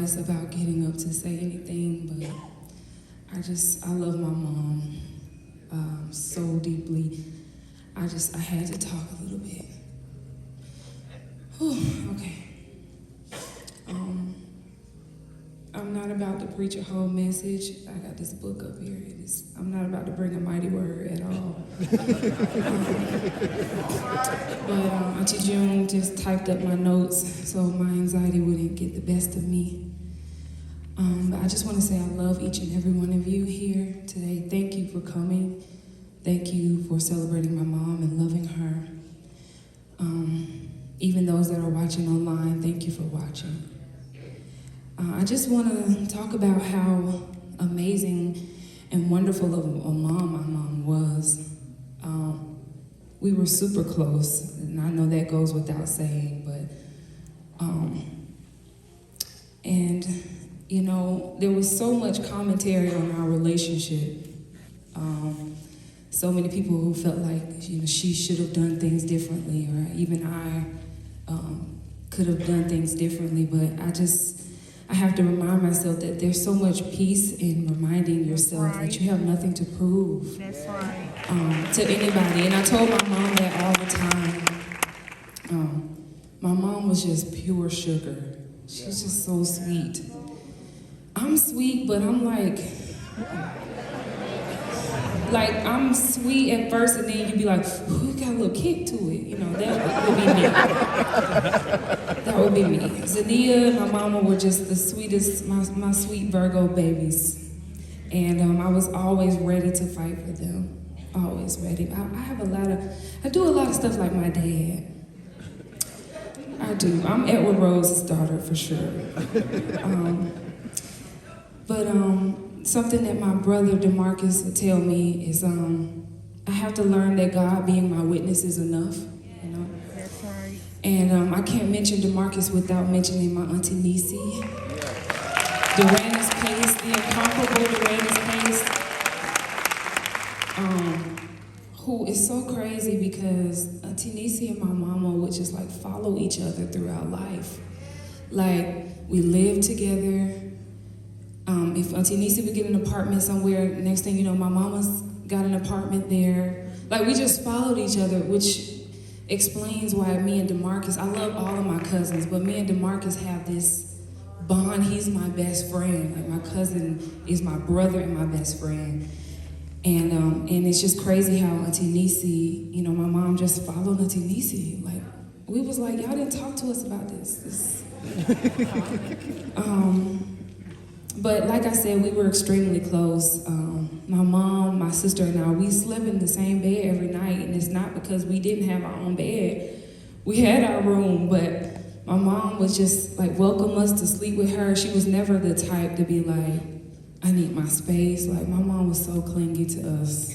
smartest about getting up to say anything, but I love my mom so deeply. I had to talk a little bit. Whew, okay. I'm not about to preach a whole message. I got this book up here. I'm not about to bring a mighty word at all. But Auntie June just typed up my notes so my anxiety wouldn't get the best of me. But I just want to say I love each and every one of you here today. Thank you for coming. Thank you for celebrating my mom and loving her. Even those that are watching online, thank you for watching. I just want to talk about how amazing and wonderful of a mom my mom was. We were super close, and I know that goes without saying, but, and you know, there was so much commentary on our relationship. So many people who felt like, you know, she should have done things differently, or even I could have done things differently, but I have to remind myself that there's so much peace in reminding yourself that you have nothing to prove. That's right. To anybody. And I told my mom that all the time. My mom was just pure sugar. She's just so sweet. I'm sweet, but I'm like I'm sweet at first, and then you'd be like, ooh, you got a little kick to it. You know, that would be me. That would be me. Zania and my mama were just the sweetest, my sweet Virgo babies. And I was always ready to fight for them. Always ready. I do a lot of stuff like my dad. I do. I'm Edward Rose's daughter for sure. But something that my brother DeMarcus would tell me is I have to learn that God being my witness is enough, you know? That's right. And I can't mention DeMarcus without mentioning my Auntie Nisi. Duranus Pace, the incomparable Duranus Pace, who is so crazy because Auntie Nisi and my mama would just like follow each other throughout life. Like, we lived together. If Auntie Nisi would get an apartment somewhere, next thing you know, my mama's got an apartment there. Like, we just followed each other, which explains why me and DeMarcus, I love all of my cousins, but me and DeMarcus have this bond. He's my best friend. Like, my cousin is my brother and my best friend. And it's just crazy how Auntie Nisi, you know, my mom just followed Auntie Nisi. Like, we was like, y'all didn't talk to us about this. But like I said, we were extremely close. My mom, my sister, and I, we slept in the same bed every night, and it's not because we didn't have our own bed. We had our room, but my mom would just like welcome us to sleep with her. She was never the type to be like, I need my space. Like, my mom was so clingy to us.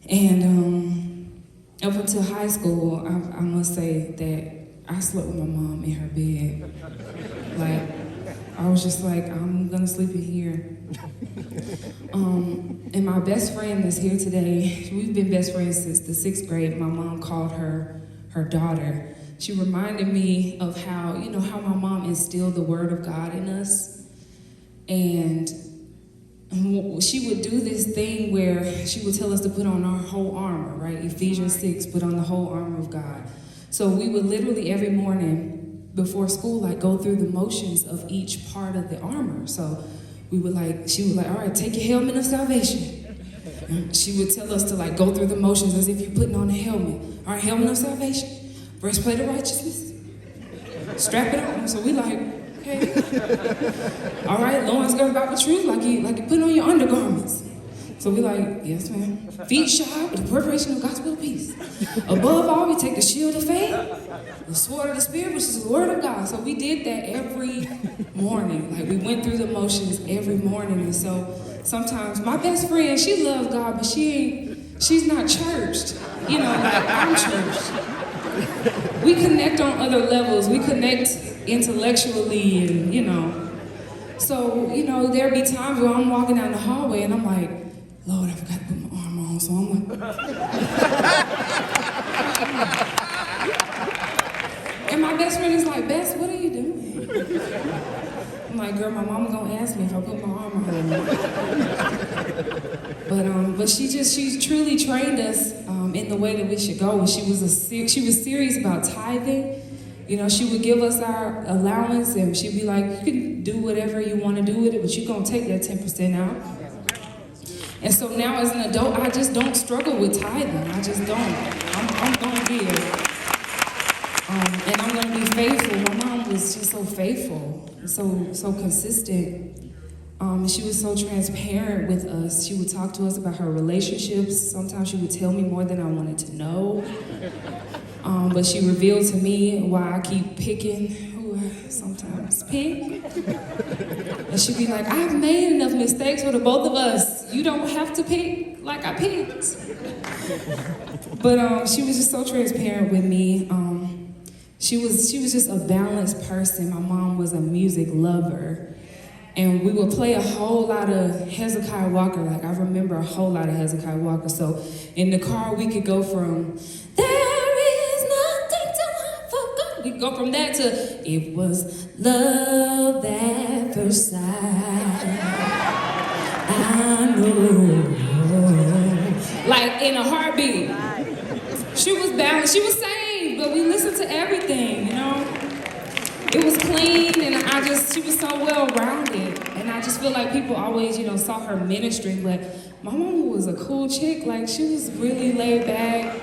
And up until high school, I must say that I slept with my mom in her bed. Like, I was just like, I'm gonna sleep in here. And my best friend that's here today, we've been best friends since the 6th grade. My mom called her daughter. She reminded me of how, you know, how my mom instilled the word of God in us. And she would do this thing where she would tell us to put on our whole armor, right? Ephesians 6, put on the whole armor of God. So we would literally every morning before school, like, go through the motions of each part of the armor. So she would like, all right, take your helmet of salvation. And she would tell us to like go through the motions as if you're putting on a helmet. All right, helmet of salvation, breastplate of righteousness, strap it on. So we like, okay. All right, loins girded about with truth, like you put on your undergarments. So we like, yes, ma'am. Feet shod with the preparation of gospel of peace. Above all, we take the shield of faith, the sword of the Spirit, which is the word of God. So we did that every morning. Like, we went through the motions every morning. And so sometimes my best friend, she loves God, but she's not churched. You know, like, I'm churched. We connect on other levels. We connect intellectually and, you know. So, you know, there'd be times where I'm walking down the hallway and I'm like, Lord, I forgot to put my armor on, so I'm like... And my best friend is like, Bess, what are you doing? I'm like, girl, my mama gonna ask me if I put my arm on her. But she truly trained us in the way that we should go. She was serious about tithing. You know, she would give us our allowance, and she'd be like, you can do whatever you want to do with it, but you're gonna take that 10% out. And so now as an adult, I just don't struggle with tithing. I just don't. I'm gonna give. And I'm gonna be faithful. My mom was just so faithful, so consistent. She was so transparent with us. She would talk to us about her relationships. Sometimes she would tell me more than I wanted to know. But she revealed to me why I keep picking who I sometimes pick. And she'd be like, I've made enough mistakes for the both of us. You don't have to pick like I picked. But she was just so transparent with me. She was just a balanced person. My mom was a music lover. And we would play a whole lot of Hezekiah Walker. Like, I remember a whole lot of Hezekiah Walker. So in the car, we could go from, there is nothing to forget. We could go from that to, it was love at first sight. I know. Like, in a heartbeat. She was balanced. She was saved, but we listened to everything, you know? It was clean, and she was so well-rounded. And I just feel like people always, saw her ministry, but my mama was a cool chick. Like, she was really laid back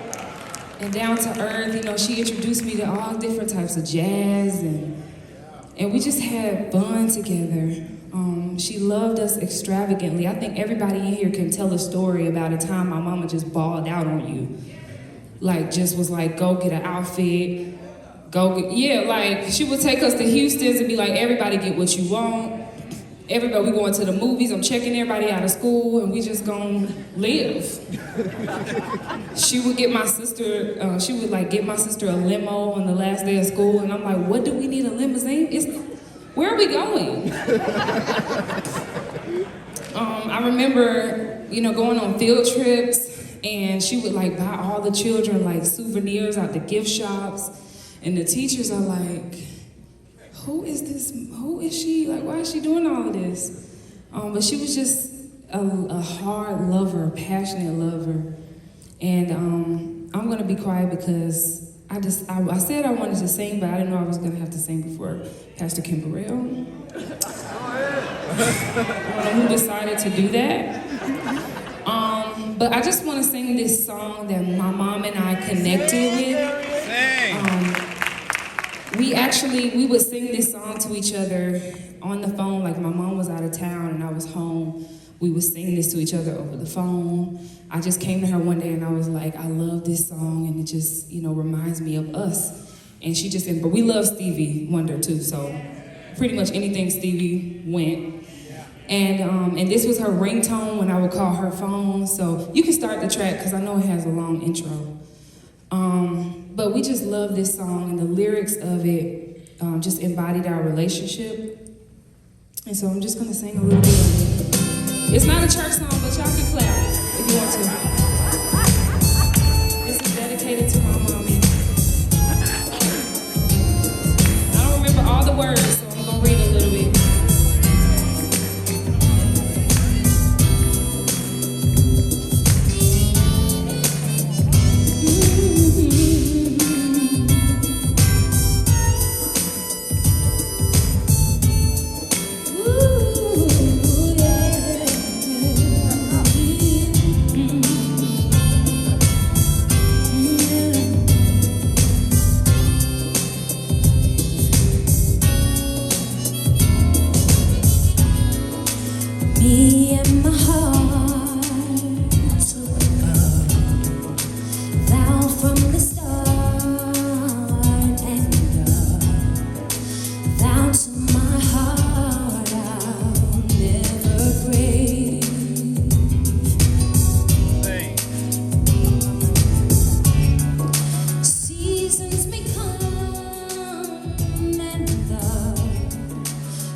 and down to earth. She introduced me to all different types of jazz, and we just had fun together. She loved us extravagantly. I think everybody in here can tell a story about a time my mama just balled out on you. Like, just was like, go get an outfit. Like, she would take us to Houston's and be like, everybody get what you want. Everybody, we going to the movies. I'm checking everybody out of school, and we just gonna live. She would get my sister, get my sister a limo on the last day of school, and I'm like, what do we need a limousine? Where are we going? I remember, going on field trips, and she would like buy all the children like souvenirs out the gift shops. And the teachers are like, who is this? Who is she? Like, why is she doing all of this? But she was just a hard lover, a passionate lover. And I'm gonna be quiet because I said I wanted to sing, but I didn't know I was gonna have to sing before Pastor Kim Burrell. Who decided to do that. But I just wanna sing this song that my mom and I connected with. We would sing this song to each other on the phone. Like, my mom was out of town and I was home. We would sing this to each other over the phone. I just came to her one day and I was like, I love this song, and it just, reminds me of us. And she just said, but we love Stevie Wonder too, so pretty much anything Stevie went. And this was her ringtone when I would call her phone. So you can start the track because I know it has a long intro. But we just love this song, and the lyrics of it just embodied our relationship. And so I'm just gonna sing a little bit of it. It's not a church song, but y'all can clap if you want to. This is dedicated to my mommy. I don't remember all the words, so I'm gonna read a little bit.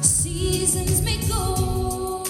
Seasons may go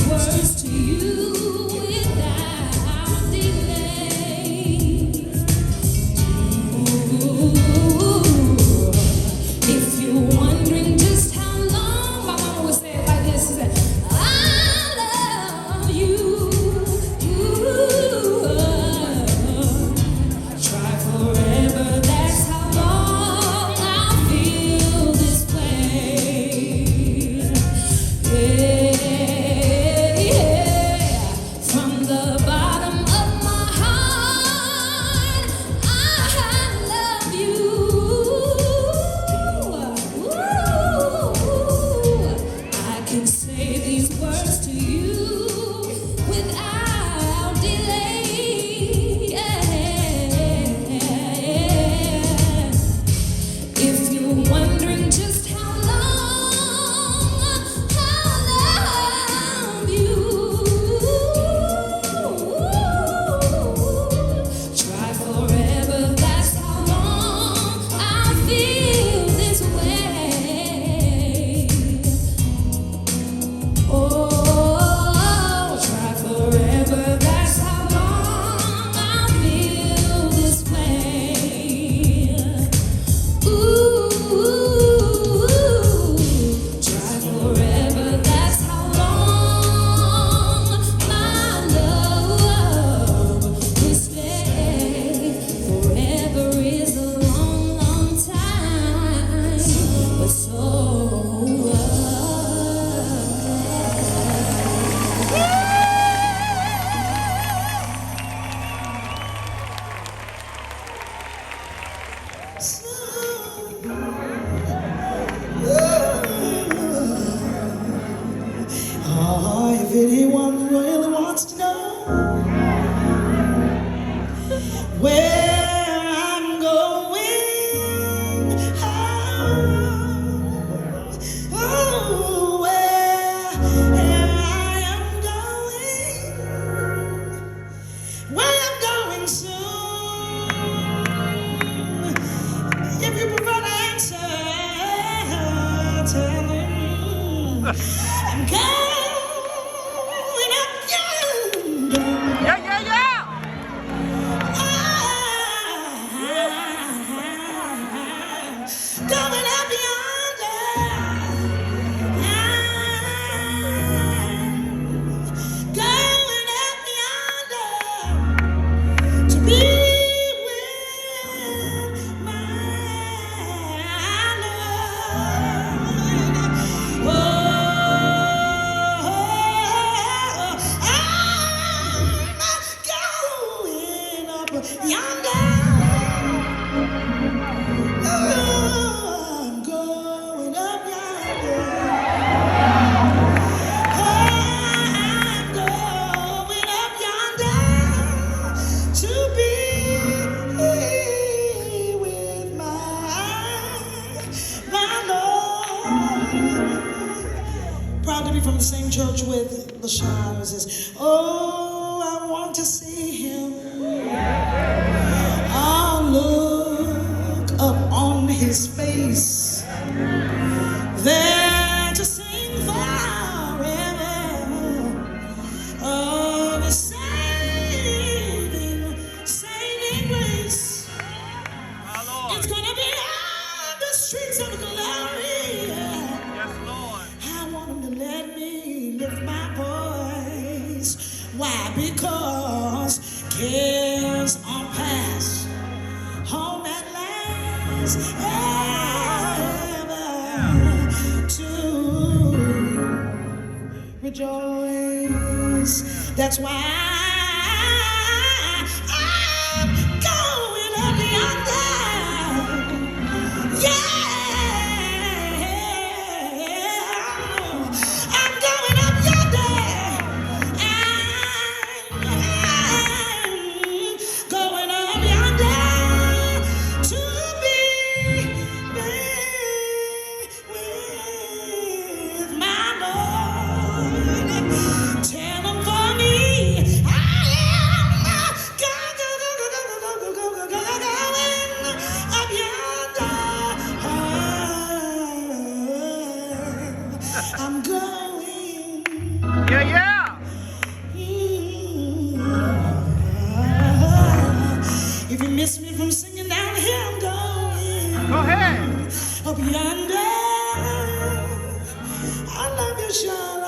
words to you without delay. Ooh, if you're wondering just how long, my mama would say it like this. She said, I love you. Ooh, try forever, that's how long I'll feel this way. Yeah, from the bottom of my heart, I love you. Ooh, I can say these words to you without delay. If you're wondering just how long I'll love you, try forever, that's how long I feel this way. Oh, try forever, that's how long I feel this way. Ooh, try forever, that's how long my love will stay. Forever is a long, long time, but so what? Oh, if anyone really wants to know where I'm going, where I am going, where I'm going soon. If you prefer to answer, tell me I'm going up yonder. Yeah, yeah, yeah. Going up yonder. Going up yonder to be with my Lord. Oh, I'm going up yonder. I'm going up yonder. I'm going up yonder to be with my Lord. Proud to be from the same church with Lashun, who says, oh, I want to see him. I'll look up on his face, there to sing forever of his saving grace. My Lord. It's gonna be on the streets of glory. Yes, Lord. I want him to let me lift my voice. Why? Because cares are past, home at last, ever to rejoice. That's why I'm going up yonder. Yeah, I'm going up yonder. I'm going up yonder to be with my Lord. Tell him for me, I am going up yonder. I'm going. Yeah, yeah. hear him going. Go ahead. Up yonder. I love you, Sean.